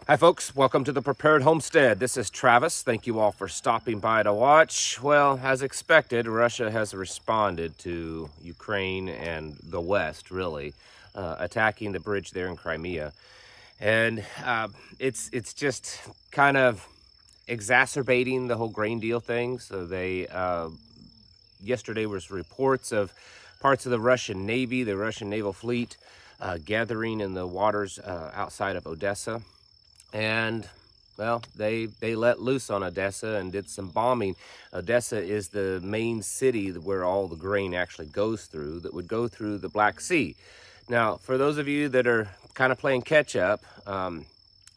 Hi folks, welcome to the Prepared Homestead. This is Travis. Thank you all for stopping by to watch. Well, as expected, Russia has responded to Ukraine and the West, really, attacking the bridge there in Crimea. And it's just kind of exacerbating the whole grain deal thing. So yesterday was reports of parts of the Russian Navy, the Russian naval fleet, gathering in the waters outside of Odessa. And well, they let loose on Odessa and did some bombing. Odessa is the main city where all the grain actually goes through, that would go through the Black Sea. Now, for those of you that are kind of playing catch up,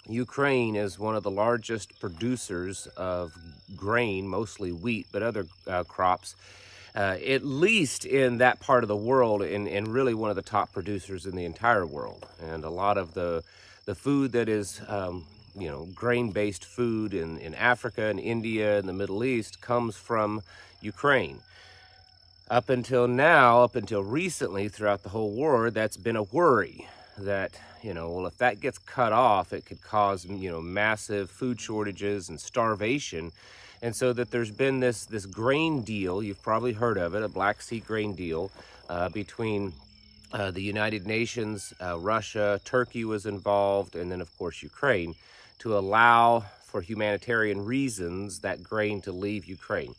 Ukraine is one of the largest producers of grain, mostly wheat, but other crops, at least in that part of the world, and really one of the top producers in the entire world. And a lot of the food that is, grain-based food in Africa and India and the Middle East comes from Ukraine. Up until now, up until recently, throughout the whole war, that's been a worry that, well, if that gets cut off, it could cause, massive food shortages and starvation. And so that there's been this grain deal, you've probably heard of it, a Black Sea grain deal between the United Nations, Russia, Turkey was involved, and then of course Ukraine, to allow for humanitarian reasons that grain to leave Ukraine.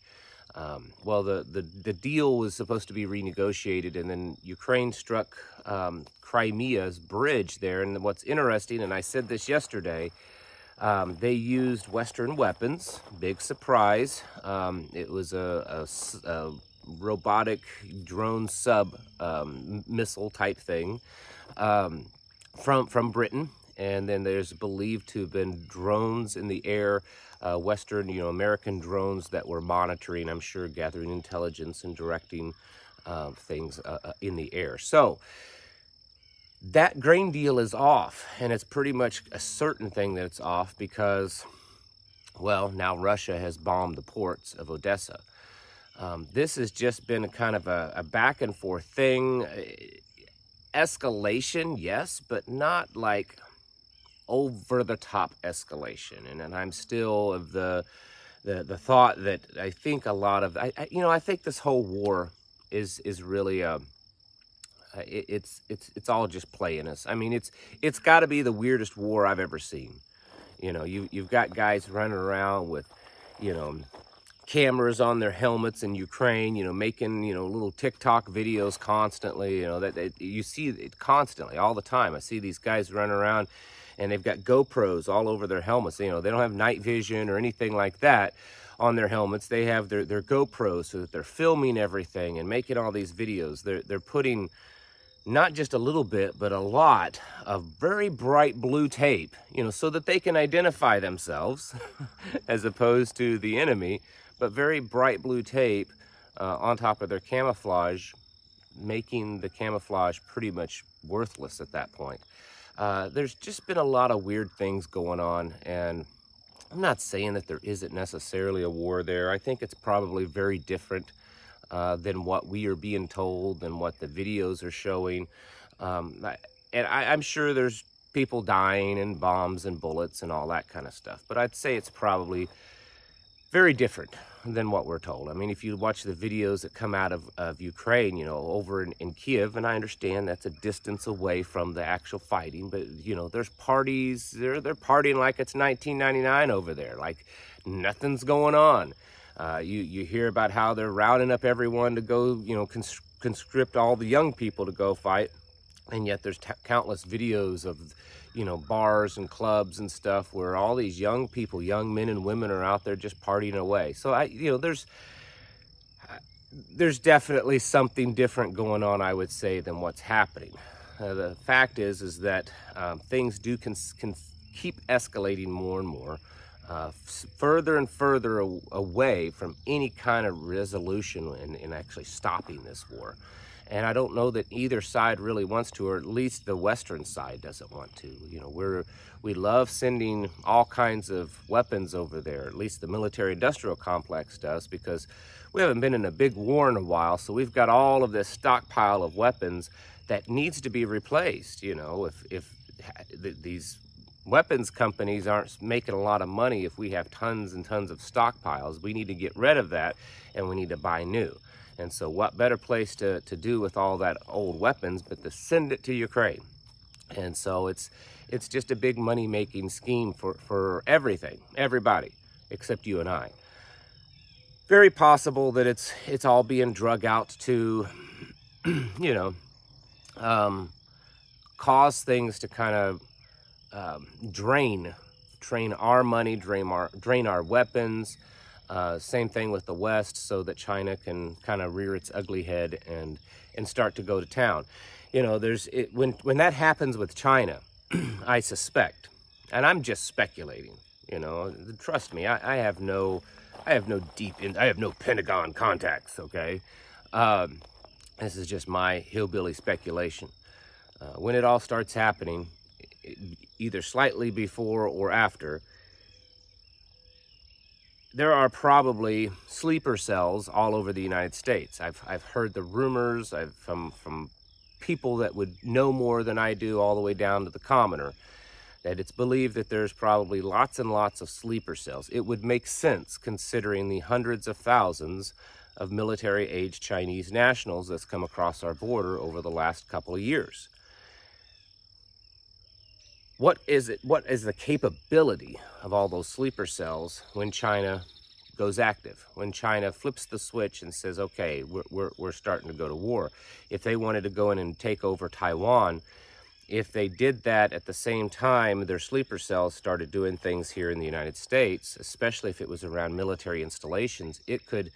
Well, the deal was supposed to be renegotiated, and then Ukraine struck Crimea's bridge there. And what's interesting, and I said this yesterday, they used Western weapons. Big surprise. It was a robotic drone sub missile type thing from Britain. And then there's believed to have been drones in the air, Western, American drones that were monitoring, I'm sure, gathering intelligence and directing things in the air. So that grain deal is off, and it's pretty much a certain thing that it's off because, well, now Russia has bombed the ports of Odessa. This has just been a kind of a back and forth thing. Escalation, yes, but not like over the top escalation. And I'm still of the thought that I think a lot of, I think this whole war is really it's all just playing us. I mean, it's got to be the weirdest war I've ever seen. You've got guys running around with, cameras on their helmets in Ukraine, making, little TikTok videos constantly, that you see it constantly, all the time. I see these guys running around and they've got GoPros all over their helmets. They don't have night vision or anything like that on their helmets. They have their GoPros so that they're filming everything and making all these videos. They're putting not just a little bit, but a lot of very bright blue tape, so that they can identify themselves as opposed to the enemy, but very bright blue tape on top of their camouflage, making the camouflage pretty much worthless at that point. There's just been a lot of weird things going on, and I'm not saying that there isn't necessarily a war there. I think it's probably very different than what we are being told and what the videos are showing. I'm sure there's people dying and bombs and bullets and all that kind of stuff, but I'd say it's probably very different than what we're told. I mean, if you watch the videos that come out of Ukraine, over in Kiev, and I understand that's a distance away from the actual fighting, but, there's parties, they're partying like it's 1999 over there, like nothing's going on. You hear about how they're rounding up everyone to go, conscript all the young people to go fight. And yet there's countless videos of, bars and clubs and stuff where all these young people, young men and women are out there just partying away. So there's definitely something different going on, I would say, than what's happening. The fact is that things do can keep escalating more and more, further and further away from any kind of resolution in actually stopping this war. And I don't know that either side really wants to, or at least the Western side doesn't want to. We love sending all kinds of weapons over there, at least the military-industrial complex does, because we haven't been in a big war in a while, so we've got all of this stockpile of weapons that needs to be replaced. If these weapons companies aren't making a lot of money if we have tons and tons of stockpiles. We need to get rid of that, and we need to buy new. And so what better place to do with all that old weapons but to send it to Ukraine? And so it's just a big money-making scheme for everything, everybody, except you and I. Very possible that it's all being drug out to, you know, cause things to kind of drain our money, drain our weapons. Same thing with the West, so that China can kind of rear its ugly head and start to go to town. You know, when that happens with China, I suspect, and I'm just speculating. You know, trust me, I have no Pentagon contacts. Okay, this is just my hillbilly speculation. When it all starts happening, either slightly before or after, there are probably sleeper cells all over the United States. I've heard the rumors from people that would know more than I do, all the way down to the commoner, that it's believed that there's probably lots and lots of sleeper cells. It would make sense considering the hundreds of thousands of military-aged Chinese nationals that's come across our border over the last couple of years. What is the capability of all those sleeper cells when China goes active, when China flips the switch and says, okay, we're starting to go to war? If they wanted to go in and take over Taiwan, if they did that at the same time their sleeper cells started doing things here in the United States, especially if it was around military installations, it could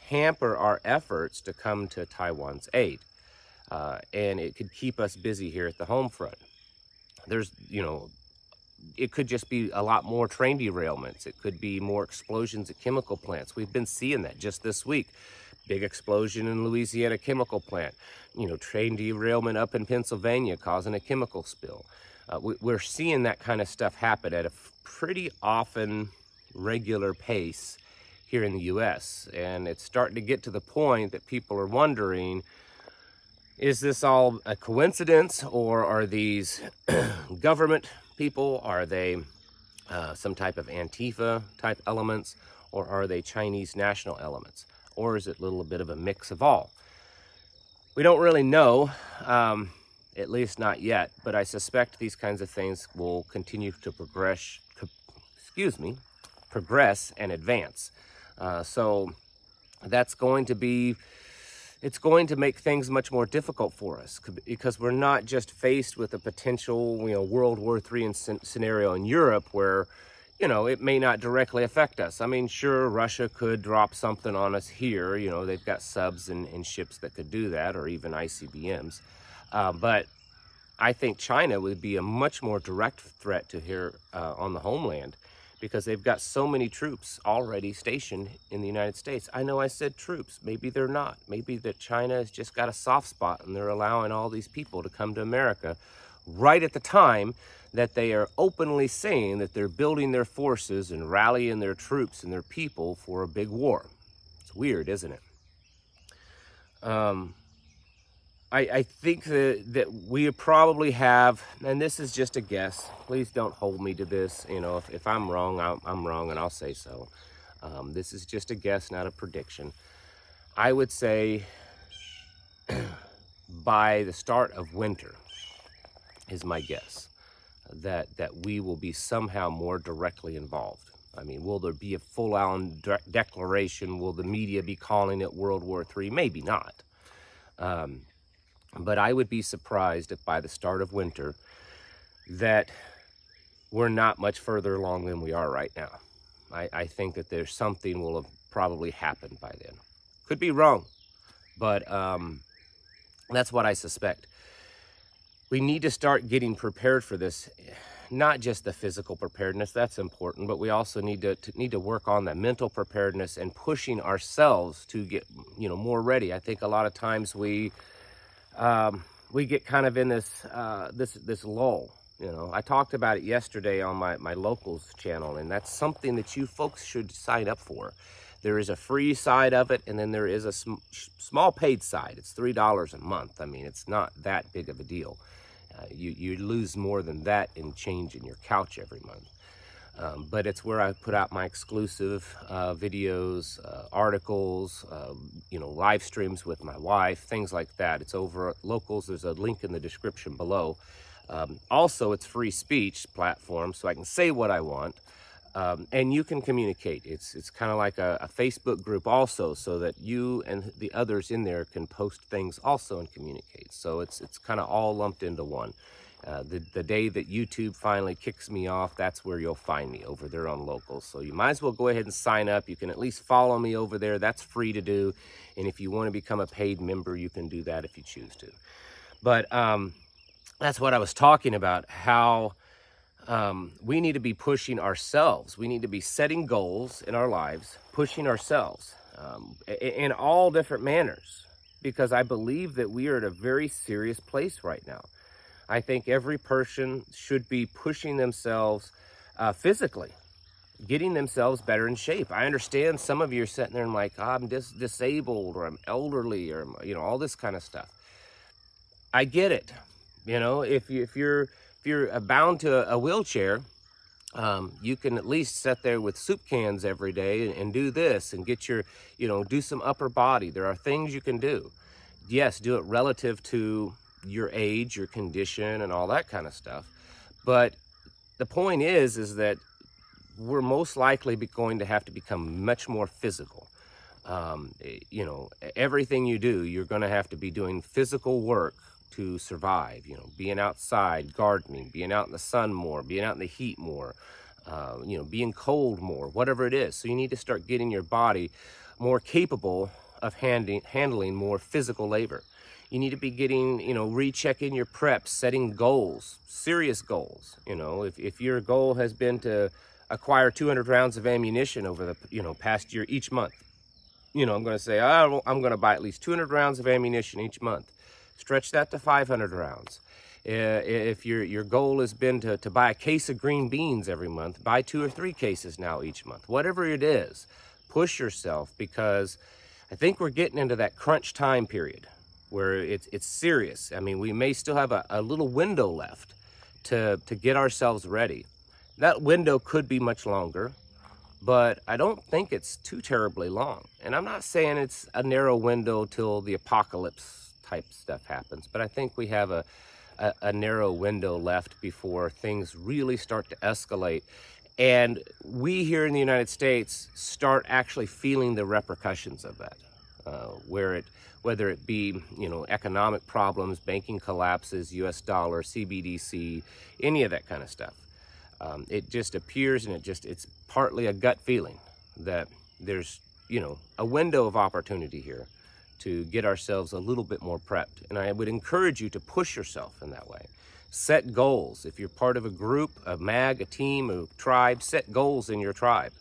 hamper our efforts to come to Taiwan's aid. And it could keep us busy here at the home front. There's, you know, it could just be a lot more train derailments. It could be more explosions at chemical plants. We've been seeing that just this week. Big explosion in Louisiana chemical plant. You know, train derailment up in Pennsylvania causing a chemical spill. We're seeing that kind of stuff happen at a pretty often regular pace here in the U.S. And it's starting to get to the point that people are wondering, is this all a coincidence, or are these government people? Are they some type of Antifa type elements, or are they Chinese national elements? Or is it a little bit of a mix of all? We don't really know, at least not yet, but I suspect these kinds of things will continue to progress and advance. So that's going to be, it's going to make things much more difficult for us, because we're not just faced with a potential, you know, World War III scenario in Europe where, you know, it may not directly affect us. I mean, sure, Russia could drop something on us here. You know, they've got subs and ships that could do that, or even ICBMs. But I think China would be a much more direct threat to here on the homeland, because they've got so many troops already stationed in the United States. I know I said troops. Maybe they're not. Maybe that China has just got a soft spot and they're allowing all these people to come to America right at the time that they are openly saying that they're building their forces and rallying their troops and their people for a big war. It's weird, isn't it? I think that we probably have, and this is just a guess, please don't hold me to this. You know, if I'm wrong, I'm wrong, and I'll say so. This is just a guess, not a prediction. I would say by the start of winter is my guess, that we will be somehow more directly involved. I mean, will there be a full-on declaration? Will the media be calling it World War III? Maybe not. But I would be surprised if by the start of winter that we're not much further along than we are right now. I think that there's something will have probably happened by then. Could be wrong, but that's what I suspect. We need to start getting prepared for this. Not just the physical preparedness, that's important, but we also need to work on the mental preparedness and pushing ourselves to get, you know, more ready. I think a lot of times we get kind of in this lull. You know, I talked about it yesterday on my locals channel, and that's something that you folks should sign up for. There is a free side of it, and then there is a small paid side. It's $3 a month. I mean, it's not that big of a deal. You lose more than that in change in your couch every month. But it's where I put out my exclusive videos, articles, live streams with my wife, things like that. It's over at Locals. There's a link in the description below. Also, it's free speech platform, so I can say what I want. And you can communicate. It's kind of like a Facebook group also, so that you and the others in there can post things also and communicate. So it's kind of all lumped into one. The day that YouTube finally kicks me off, that's where you'll find me, over there on Locals. So you might as well go ahead and sign up. You can at least follow me over there. That's free to do. And if you want to become a paid member, you can do that if you choose to. But that's what I was talking about, how we need to be pushing ourselves. We need to be setting goals in our lives, pushing ourselves in all different manners, because I believe that we are at a very serious place right now. I think every person should be pushing themselves physically, getting themselves better in shape. I understand some of you are sitting there and like, I'm disabled, or I'm elderly, or all this kind of stuff. I get it. If you're bound to a wheelchair, you can at least sit there with soup cans every day and do this and get your, do some upper body. There are things you can do. Yes, do it relative to your age, your condition, and all that kind of stuff. But the point is that we're most likely going to have to become much more physical. Everything you do, you're going to have to be doing physical work to survive. Being outside, gardening, being out in the sun more, being out in the heat more, being cold more, whatever it is. So you need to start getting your body more capable of handling more physical labor. You need to be getting, rechecking your preps, setting goals, serious goals. If your goal has been to acquire 200 rounds of ammunition over the, past year, each month, I'm going to say, I'm going to buy at least 200 rounds of ammunition each month. Stretch that to 500 rounds. If your goal has been to buy a case of green beans every month, buy 2 or 3 cases now each month. Whatever it is, push yourself, because I think we're getting into that crunch time period where it's serious. I mean, we may still have a little window left to get ourselves ready. That window could be much longer, but I don't think it's too terribly long. And I'm not saying it's a narrow window till the apocalypse type stuff happens, but I think we have a narrow window left before things really start to escalate. And we here in the United States start actually feeling the repercussions of that. Whether it be, economic problems, banking collapses, US dollar, CBDC, any of that kind of stuff. It just appears, and it's partly a gut feeling that there's, a window of opportunity here to get ourselves a little bit more prepped. And I would encourage you to push yourself in that way. Set goals. If you're part of a group, a mag, a team, a tribe, set goals in your tribe,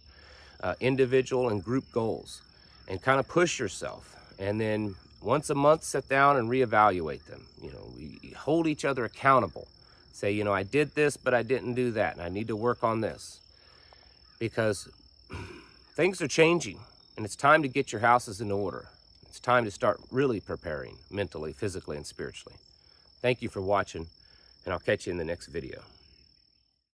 individual and group goals, and kind of push yourself. And then once a month, sit down and reevaluate them. We hold each other accountable. Say, I did this, but I didn't do that, and I need to work on this. Because things are changing, and it's time to get your houses in order. It's time to start really preparing mentally, physically, and spiritually. Thank you for watching, and I'll catch you in the next video.